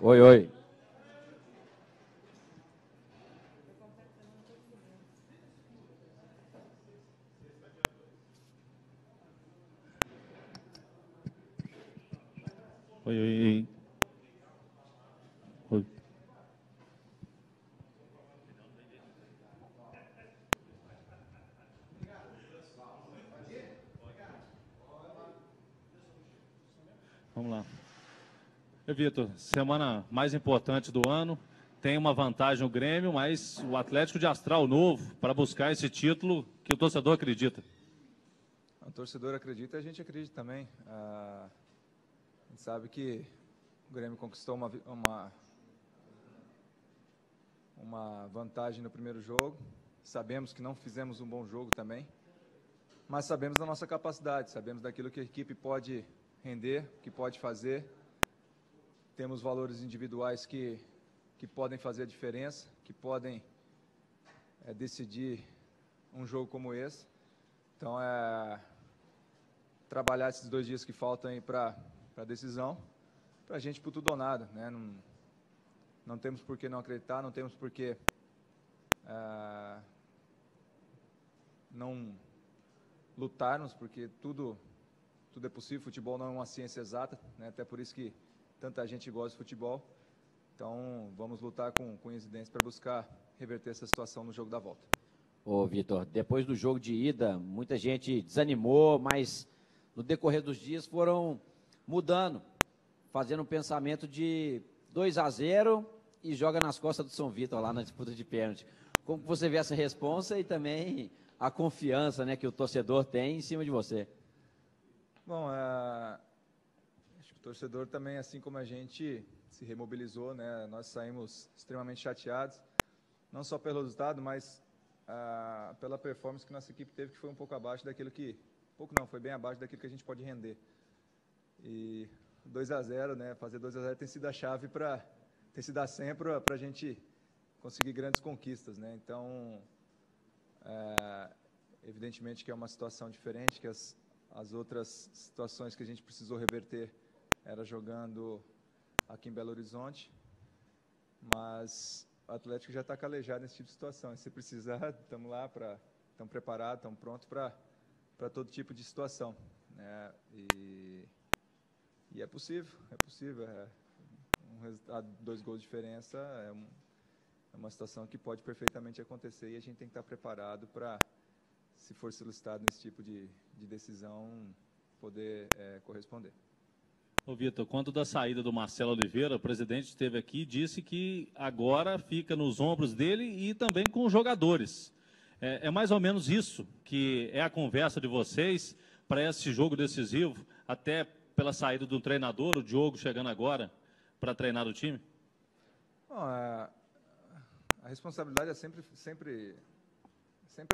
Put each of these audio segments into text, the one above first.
Oi, oi. Oi, oi. Oi. Vamos lá. Vitor, semana mais importante do ano, tem uma vantagem o Grêmio, mas o Atlético de Astral novo para buscar esse título que o torcedor acredita. O torcedor acredita e a gente acredita também. A gente sabe que o Grêmio conquistou uma vantagem no primeiro jogo. Sabemos que não fizemos um bom jogo também, mas sabemos da nossa capacidade, sabemos daquilo que a equipe pode render, que pode fazer. Temos valores individuais que podem fazer a diferença, que podem decidir um jogo como esse. Então, trabalhar esses 2 dias que faltam aí para a decisão, para a gente por tudo ou nada, né? Não temos por que não acreditar, não temos por que não lutarmos, porque tudo é possível. Futebol não é uma ciência exata, né? Até por isso que tanta gente gosta de futebol. Então, vamos lutar com unhas e dentes para buscar reverter essa situação no jogo da volta. Ô, Vitor, depois do jogo de ida, muita gente desanimou, mas no decorrer dos dias foram mudando, fazendo um pensamento de 2-0 e joga nas costas do São Vitor lá na disputa de pênalti. Como você vê essa responsa e também a confiança, né, que o torcedor tem em cima de você? Bom, acho que o torcedor também, assim como a gente, se remobilizou, né? Nós saímos extremamente chateados, não só pelo resultado, mas pela performance que nossa equipe teve, que foi um pouco abaixo daquilo que... Pouco não, foi bem abaixo daquilo que a gente pode render. E 2-0, né? Fazer 2-0 tem sido a chave tem sido a senha para a gente conseguir grandes conquistas, né? Então, evidentemente que é uma situação diferente, que as outras situações que a gente precisou reverter era jogando aqui em Belo Horizonte, mas o Atlético já está calejado nesse tipo de situação. E se precisar, estamos lá, estamos preparados, estamos prontos para todo tipo de situação, né? E é possível. Um resultado, 2 gols de diferença é uma situação que pode perfeitamente acontecer e a gente tem que estar preparado para, se for solicitado nesse tipo de decisão, poder corresponder. Ô, Vitor, quando da saída do Marcelo Oliveira, o presidente esteve aqui e disse que agora fica nos ombros dele e também com os jogadores. É mais ou menos isso que é a conversa de vocês para esse jogo decisivo, até pela saída do treinador, o Diogo chegando agora para treinar o time? Bom, a responsabilidade é sempre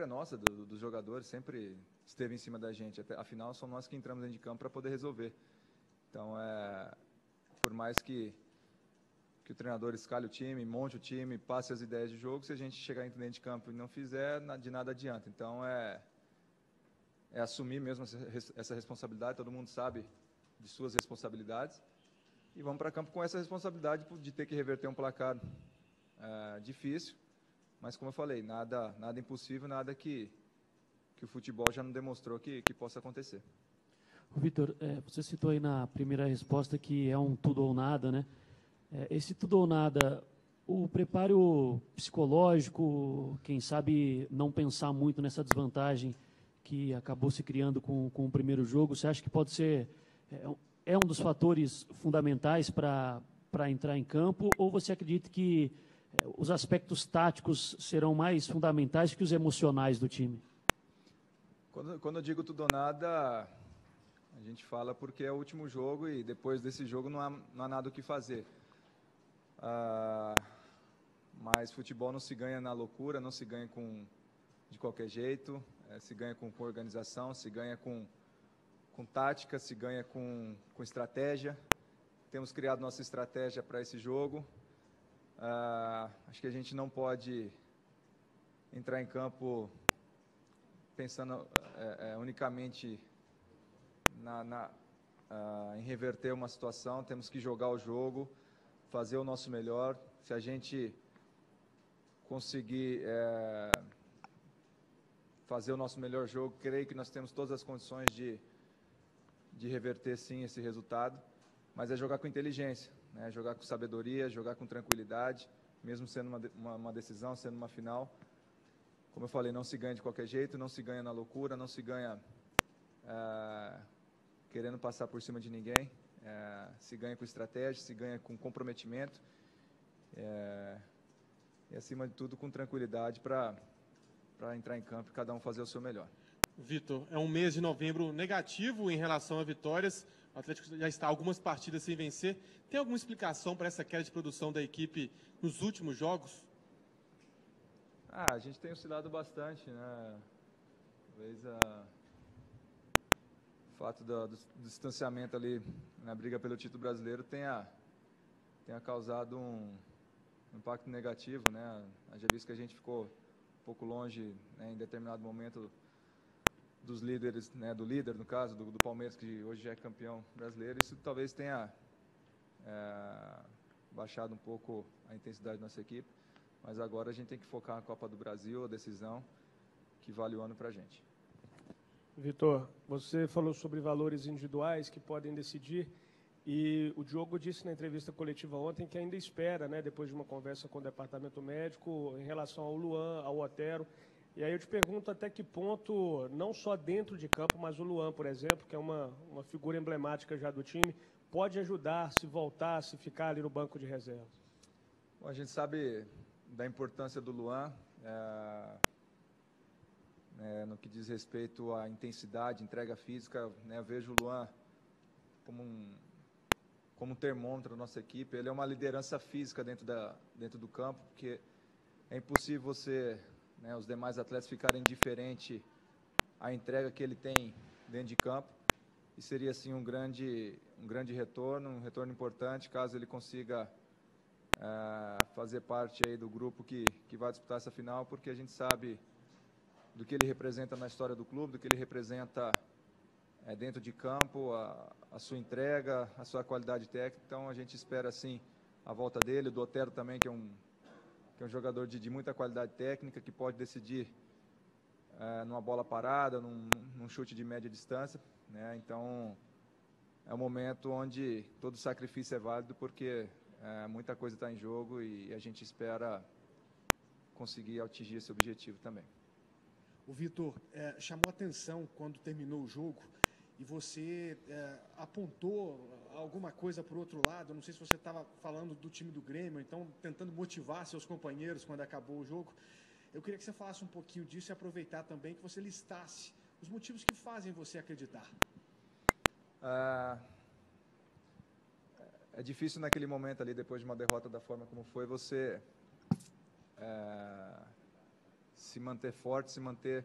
é nossa, dos jogadores, sempre esteve em cima da gente. Afinal, somos nós que entramos dentro de campo para poder resolver. Então, por mais que o treinador escalhe o time, monte o time, passe as ideias de jogo, se a gente chegar dentro de campo e não fizer, de nada adianta. Então, é assumir mesmo essa responsabilidade, todo mundo sabe de suas responsabilidades, e vamos para campo com essa responsabilidade de ter que reverter um placar difícil, mas como eu falei, nada impossível, nada que o futebol já não demonstrou que possa acontecer. Vitor, você citou aí na primeira resposta que é um tudo ou nada, né? Esse tudo ou nada, o preparo psicológico, quem sabe não pensar muito nessa desvantagem que acabou se criando com o primeiro jogo, você acha que pode ser um dos fatores fundamentais para entrar em campo, ou você acredita que os aspectos táticos serão mais fundamentais que os emocionais do time? Quando eu digo tudo ou nada, a gente fala porque é o último jogo e depois desse jogo não há nada o que fazer. Mas futebol não se ganha na loucura, não se ganha de qualquer jeito, se ganha com organização, se ganha com tática, se ganha com estratégia. Temos criado nossa estratégia para esse jogo. Acho que a gente não pode entrar em campo pensando unicamente em reverter uma situação. Temos que jogar o jogo, fazer o nosso melhor. Se a gente conseguir fazer o nosso melhor jogo, creio que nós temos todas as condições de reverter, sim, esse resultado. Mas é jogar com inteligência, né? Jogar com sabedoria, jogar com tranquilidade, mesmo sendo uma decisão, sendo uma final. Como eu falei, não se ganha de qualquer jeito, não se ganha na loucura, não se ganha querendo passar por cima de ninguém. Se ganha com estratégia, se ganha com comprometimento e, acima de tudo, com tranquilidade para entrar em campo e cada um fazer o seu melhor. Vitor, é um mês de novembro negativo em relação a vitórias. O Atlético já está algumas partidas sem vencer. Tem alguma explicação para essa queda de produção da equipe nos últimos jogos? A gente tem oscilado bastante, né? Talvez o fato do distanciamento ali na briga pelo título brasileiro tenha causado um impacto negativo, né? Já visto que a gente ficou um pouco longe, né, em determinado momento dos líderes, né, do líder, no caso, do Palmeiras, que hoje já é campeão brasileiro. Isso talvez tenha baixado um pouco a intensidade da nossa equipe, mas agora a gente tem que focar na Copa do Brasil, a decisão que vale o ano para a gente. Vitor, você falou sobre valores individuais que podem decidir, e o Diogo disse na entrevista coletiva ontem que ainda espera, né, depois de uma conversa com o departamento médico, em relação ao Luan, ao Otero. E aí eu te pergunto até que ponto, não só dentro de campo, mas o Luan, por exemplo, que é uma figura emblemática já do time, pode ajudar, se voltar, se ficar ali no banco de reservas. Bom, a gente sabe da importância do Luan, no que diz respeito à intensidade, entrega física, né? Eu vejo o Luan como um termômetro da nossa equipe. Ele é uma liderança física dentro do campo, porque é impossível você, né, os demais atletas ficarem indiferentes à entrega que ele tem dentro de campo, e seria assim um grande retorno, um retorno importante, caso ele consiga fazer parte aí do grupo que vai disputar essa final, porque a gente sabe do que ele representa na história do clube, do que ele representa dentro de campo, a sua entrega, a sua qualidade técnica. Então a gente espera assim a volta dele, do Otero também, que é um jogador de muita qualidade técnica, que pode decidir numa bola parada, num chute de média distância, né? Então é um momento onde todo sacrifício é válido, porque muita coisa está em jogo e a gente espera conseguir atingir esse objetivo também. O Vitor, chamou atenção quando terminou o jogo e você apontou alguma coisa para o outro lado. Não sei se você estava falando do time do Grêmio, então tentando motivar seus companheiros quando acabou o jogo. Eu queria que você falasse um pouquinho disso e aproveitar também que você listasse os motivos que fazem você acreditar. É difícil naquele momento ali, depois de uma derrota da forma como foi, você se manter forte, se manter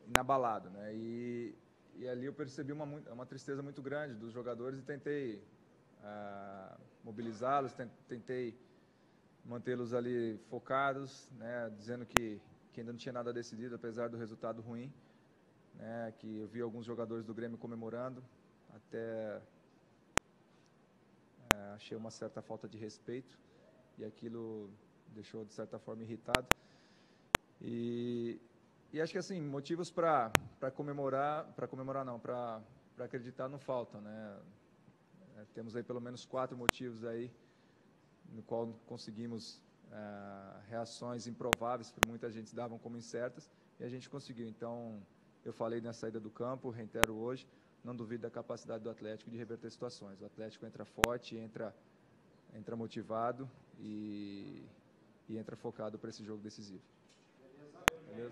inabalado, né? E ali eu percebi uma tristeza muito grande dos jogadores e tentei mobilizá-los, tentei mantê-los ali focados, né? Dizendo que ainda não tinha nada decidido, apesar do resultado ruim, né? Que eu vi alguns jogadores do Grêmio comemorando, até achei uma certa falta de respeito, e aquilo deixou de certa forma irritado. E acho que assim, motivos para acreditar não faltam, né? Temos aí pelo menos 4 motivos aí no qual conseguimos reações improváveis, que muita gente davam como incertas, e a gente conseguiu. Então eu falei na saída do campo, reitero hoje, não duvido da capacidade do Atlético de reverter situações. O Atlético entra forte, entra motivado e entra focado para esse jogo decisivo. Beleza?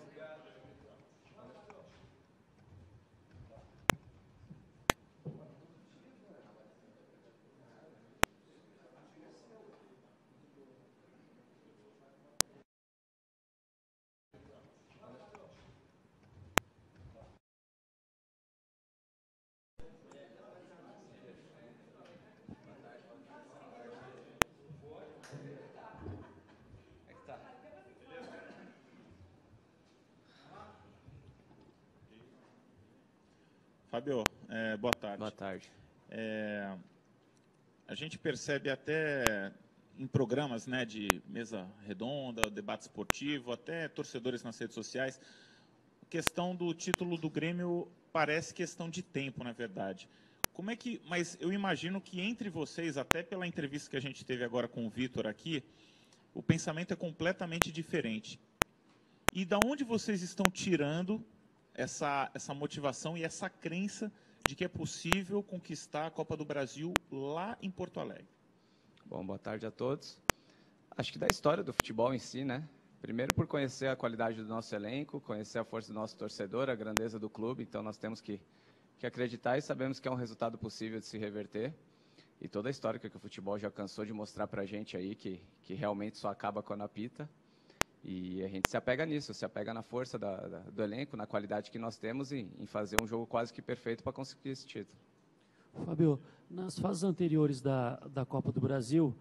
Fábio, boa tarde. Boa tarde. A gente percebe até em programas, né, de mesa redonda, debate esportivo, até torcedores nas redes sociais, a questão do título do Grêmio parece questão de tempo, na verdade. Como é que, mas eu imagino que entre vocês, até pela entrevista que a gente teve agora com o Vitor aqui, o pensamento é completamente diferente. E da onde vocês estão tirando essa motivação e essa crença de que é possível conquistar a Copa do Brasil lá em Porto Alegre? Bom, boa tarde a todos. Acho que da história do futebol em si, né? Primeiro por conhecer a qualidade do nosso elenco, conhecer a força do nosso torcedor, a grandeza do clube. Então nós temos que acreditar e sabemos que é um resultado possível de se reverter. E toda a história que o futebol já cansou de mostrar para a gente aí que realmente só acaba quando apita. E a gente se apega nisso, se apega na força do elenco, na qualidade que nós temos e em fazer um jogo quase que perfeito para conseguir esse título. Fábio, nas fases anteriores da Copa do Brasil,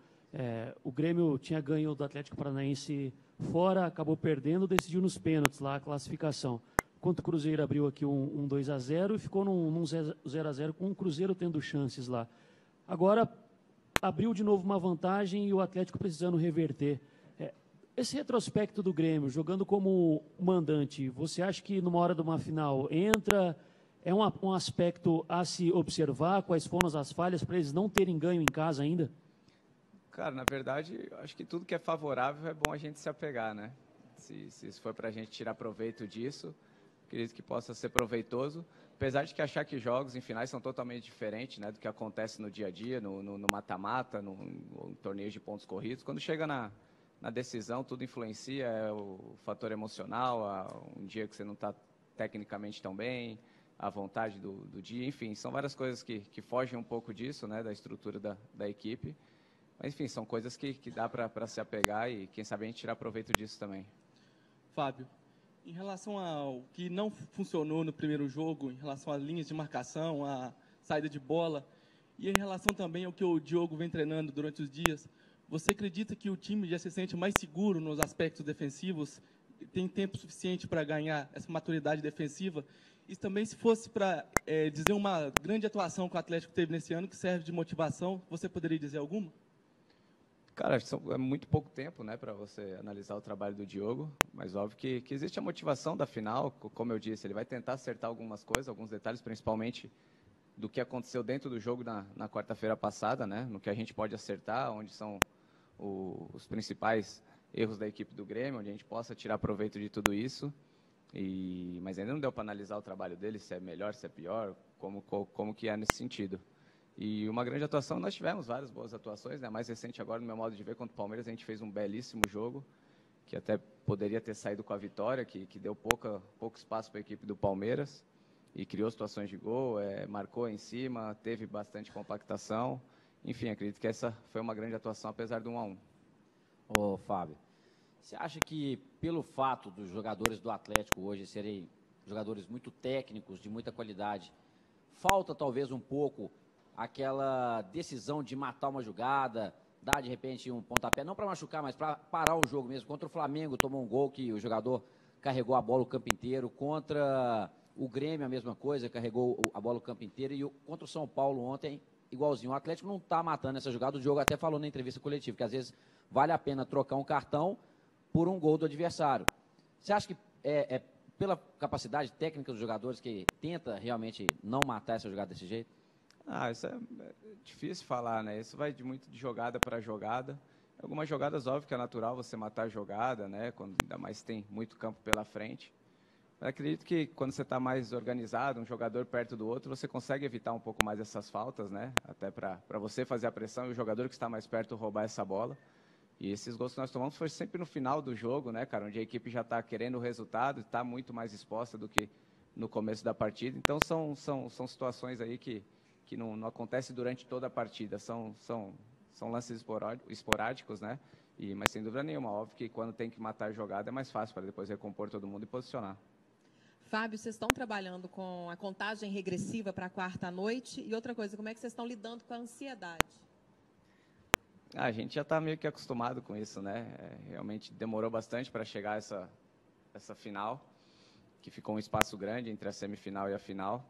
o Grêmio tinha ganho do Atlético Paranaense fora, acabou perdendo, decidiu nos pênaltis lá a classificação. Enquanto o Cruzeiro abriu aqui um 2-0 e ficou num 0-0 com o Cruzeiro tendo chances lá. Agora abriu de novo uma vantagem e o Atlético precisando reverter. Esse retrospecto do Grêmio, jogando como mandante, você acha que numa hora de uma final entra, é um aspecto a se observar, quais foram as falhas para eles não terem ganho em casa ainda? Cara, na verdade, acho que tudo que é favorável é bom a gente se apegar, né? Se isso for para a gente tirar proveito disso, acredito que possa ser proveitoso, apesar de que achar que jogos em finais são totalmente diferentes, né, do que acontece no dia a dia, no mata-mata, no torneio de pontos corridos. Quando chega na decisão, tudo influencia, é o fator emocional, um dia que você não está tecnicamente tão bem, a vontade do dia, enfim, são várias coisas que fogem um pouco disso, né, da estrutura da equipe, mas enfim, são coisas que dá para se apegar e quem sabe a gente tirar proveito disso também. Fábio, em relação ao que não funcionou no primeiro jogo, em relação às linhas de marcação, a saída de bola, e em relação também ao que o Diogo vem treinando durante os dias, você acredita que o time já se sente mais seguro nos aspectos defensivos? Tem tempo suficiente para ganhar essa maturidade defensiva? E também, se fosse para dizer uma grande atuação que o Atlético teve nesse ano, que serve de motivação, você poderia dizer alguma? Cara, é muito pouco tempo, né, para você analisar o trabalho do Diogo, mas óbvio que existe a motivação da final, como eu disse, ele vai tentar acertar algumas coisas, alguns detalhes, principalmente do que aconteceu dentro do jogo na quarta-feira passada, né, no que a gente pode acertar, onde são os principais erros da equipe do Grêmio, onde a gente possa tirar proveito de tudo isso, mas ainda não deu para analisar o trabalho dele, se é melhor, se é pior, como que é nesse sentido. E uma grande atuação, nós tivemos várias boas atuações, né? Mais recente agora, no meu modo de ver, contra o Palmeiras, a gente fez um belíssimo jogo, que até poderia ter saído com a vitória, que deu pouco espaço para a equipe do Palmeiras, e criou situações de gol, marcou em cima, teve bastante compactação. Enfim, acredito que essa foi uma grande atuação, apesar do 1-1. Ô, Fábio, você acha que pelo fato dos jogadores do Atlético hoje serem jogadores muito técnicos, de muita qualidade, falta talvez um pouco aquela decisão de matar uma jogada, dar de repente um pontapé, não para machucar, mas para parar o jogo mesmo? Contra o Flamengo tomou um gol que o jogador carregou a bola o campo inteiro, contra o Grêmio a mesma coisa, carregou a bola o campo inteiro, e contra o São Paulo ontem, igualzinho. O Atlético não está matando essa jogada, o Diogo até falou na entrevista coletiva, que às vezes vale a pena trocar um cartão por um gol do adversário. Você acha que pela capacidade técnica dos jogadores que tenta realmente não matar essa jogada desse jeito? Isso é difícil falar, né? Isso vai muito de jogada para jogada. Algumas jogadas, óbvio que é natural você matar a jogada, né? Quando ainda mais tem muito campo pela frente. Eu acredito que quando você está mais organizado, um jogador perto do outro, você consegue evitar um pouco mais essas faltas, né? Até para você fazer a pressão e o jogador que está mais perto roubar essa bola. E esses gols que nós tomamos foi sempre no final do jogo, né, cara? Onde a equipe já está querendo o resultado, está muito mais exposta do que no começo da partida. Então são situações aí que não acontecem durante toda a partida. São lances esporádicos, né? Mas sem dúvida nenhuma, óbvio que quando tem que matar a jogada é mais fácil para depois recompor todo mundo e posicionar. Fábio, vocês estão trabalhando com a contagem regressiva para a quarta noite? E outra coisa, como é que vocês estão lidando com a ansiedade? A gente já está meio que acostumado com isso, né? Realmente demorou bastante para chegar essa final, que ficou um espaço grande entre a semifinal e a final.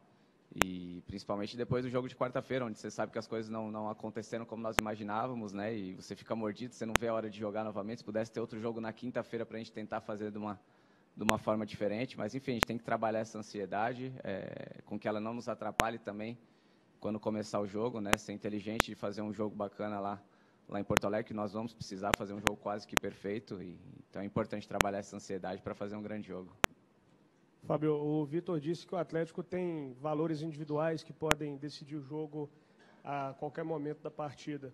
E principalmente depois do jogo de quarta-feira, onde você sabe que as coisas não aconteceram como nós imaginávamos, né? E você fica mordido, você não vê a hora de jogar novamente. Se pudesse ter outro jogo na quinta-feira para a gente tentar fazer de uma forma diferente. Mas, enfim, a gente tem que trabalhar essa ansiedade, com que ela não nos atrapalhe também quando começar o jogo, né? Ser inteligente de fazer um jogo bacana lá em Porto Alegre, que nós vamos precisar fazer um jogo quase que perfeito. Então é importante trabalhar essa ansiedade para fazer um grande jogo. Fábio, o Vitor disse que o Atlético tem valores individuais que podem decidir o jogo a qualquer momento da partida.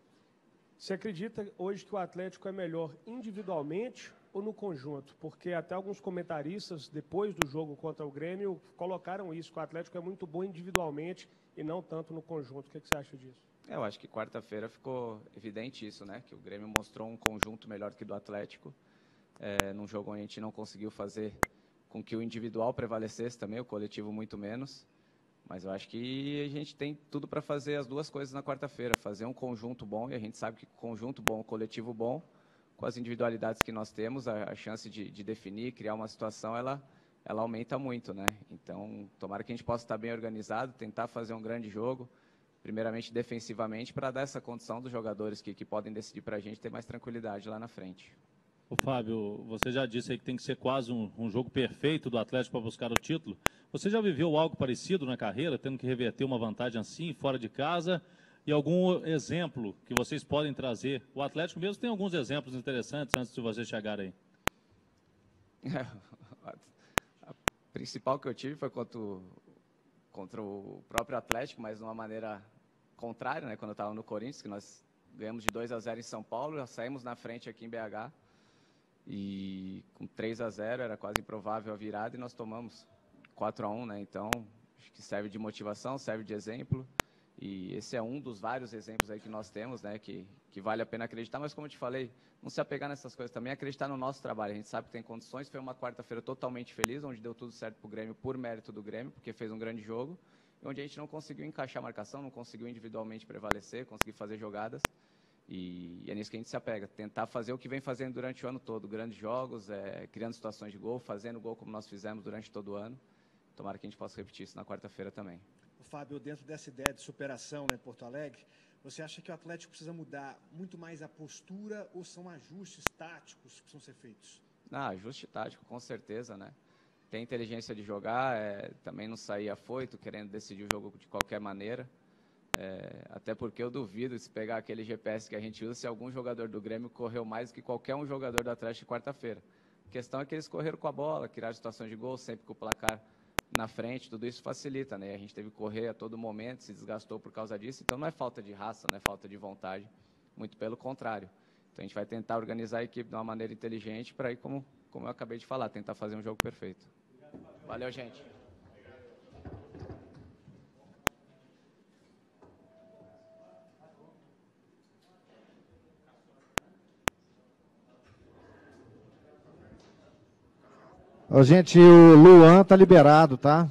Você acredita hoje que o Atlético é melhor individualmente ou no conjunto? Porque até alguns comentaristas, depois do jogo contra o Grêmio, colocaram isso, que o Atlético é muito bom individualmente e não tanto no conjunto. O que você acha disso? Eu acho que quarta-feira ficou evidente isso, né? Que o Grêmio mostrou um conjunto melhor que do Atlético. Num jogo onde a gente não conseguiu fazer com que o individual prevalecesse também, o coletivo muito menos. Mas eu acho que a gente tem tudo para fazer as duas coisas na quarta-feira. Fazer um conjunto bom, e a gente sabe que conjunto bom, coletivo bom, com as individualidades que nós temos, a chance de definir, criar uma situação, ela aumenta muito, né? Então, tomara que a gente possa estar bem organizado, tentar fazer um grande jogo, primeiramente defensivamente, para dar essa condição dos jogadores que podem decidir para a gente ter mais tranquilidade lá na frente. Ô, Fábio, você já disse aí que tem que ser quase um jogo perfeito do Atlético para buscar o título. Você já viveu algo parecido na carreira, tendo que reverter uma vantagem assim, fora de casa? E algum exemplo que vocês podem trazer? O Atlético mesmo tem alguns exemplos interessantes antes de você chegar aí. A principal que eu tive foi contra o próprio Atlético, mas de uma maneira contrária, né? Quando eu estava no Corinthians, que nós ganhamos de 2-0 em São Paulo, já saímos na frente aqui em BH. E com 3-0 era quase improvável a virada e nós tomamos 4-1, né? Então, acho que serve de motivação, serve de exemplo. E esse é um dos vários exemplos aí que nós temos, né? Que vale a pena acreditar, mas como eu te falei, não se apegar nessas coisas também, acreditar no nosso trabalho. A gente sabe que tem condições, foi uma quarta-feira totalmente feliz, onde deu tudo certo para o Grêmio, por mérito do Grêmio, porque fez um grande jogo, e onde a gente não conseguiu encaixar a marcação, não conseguiu individualmente prevalecer, conseguir fazer jogadas. E é nisso que a gente se apega, tentar fazer o que vem fazendo durante o ano todo, grandes jogos, criando situações de gol, fazendo gol como nós fizemos durante todo o ano. Tomara que a gente possa repetir isso na quarta-feira também. Fábio, dentro dessa ideia de superação, né, Porto Alegre, você acha que o Atlético precisa mudar muito mais a postura ou são ajustes táticos que precisam ser feitos? Ajuste tático, com certeza, né? Tem inteligência de jogar, também não sair afoito, querendo decidir o jogo de qualquer maneira. Até porque eu duvido, se pegar aquele GPS que a gente usa, se algum jogador do Grêmio correu mais do que qualquer um jogador do Atlético quarta-feira. A questão é que eles correram com a bola, criaram situações de gol, sempre com o placar na frente, tudo isso facilita, né? A gente teve que correr a todo momento, se desgastou por causa disso, então não é falta de raça, não é falta de vontade, muito pelo contrário. Então a gente vai tentar organizar a equipe de uma maneira inteligente para ir, como eu acabei de falar, tentar fazer um jogo perfeito. Valeu, gente. Gente, o Luan tá liberado, tá?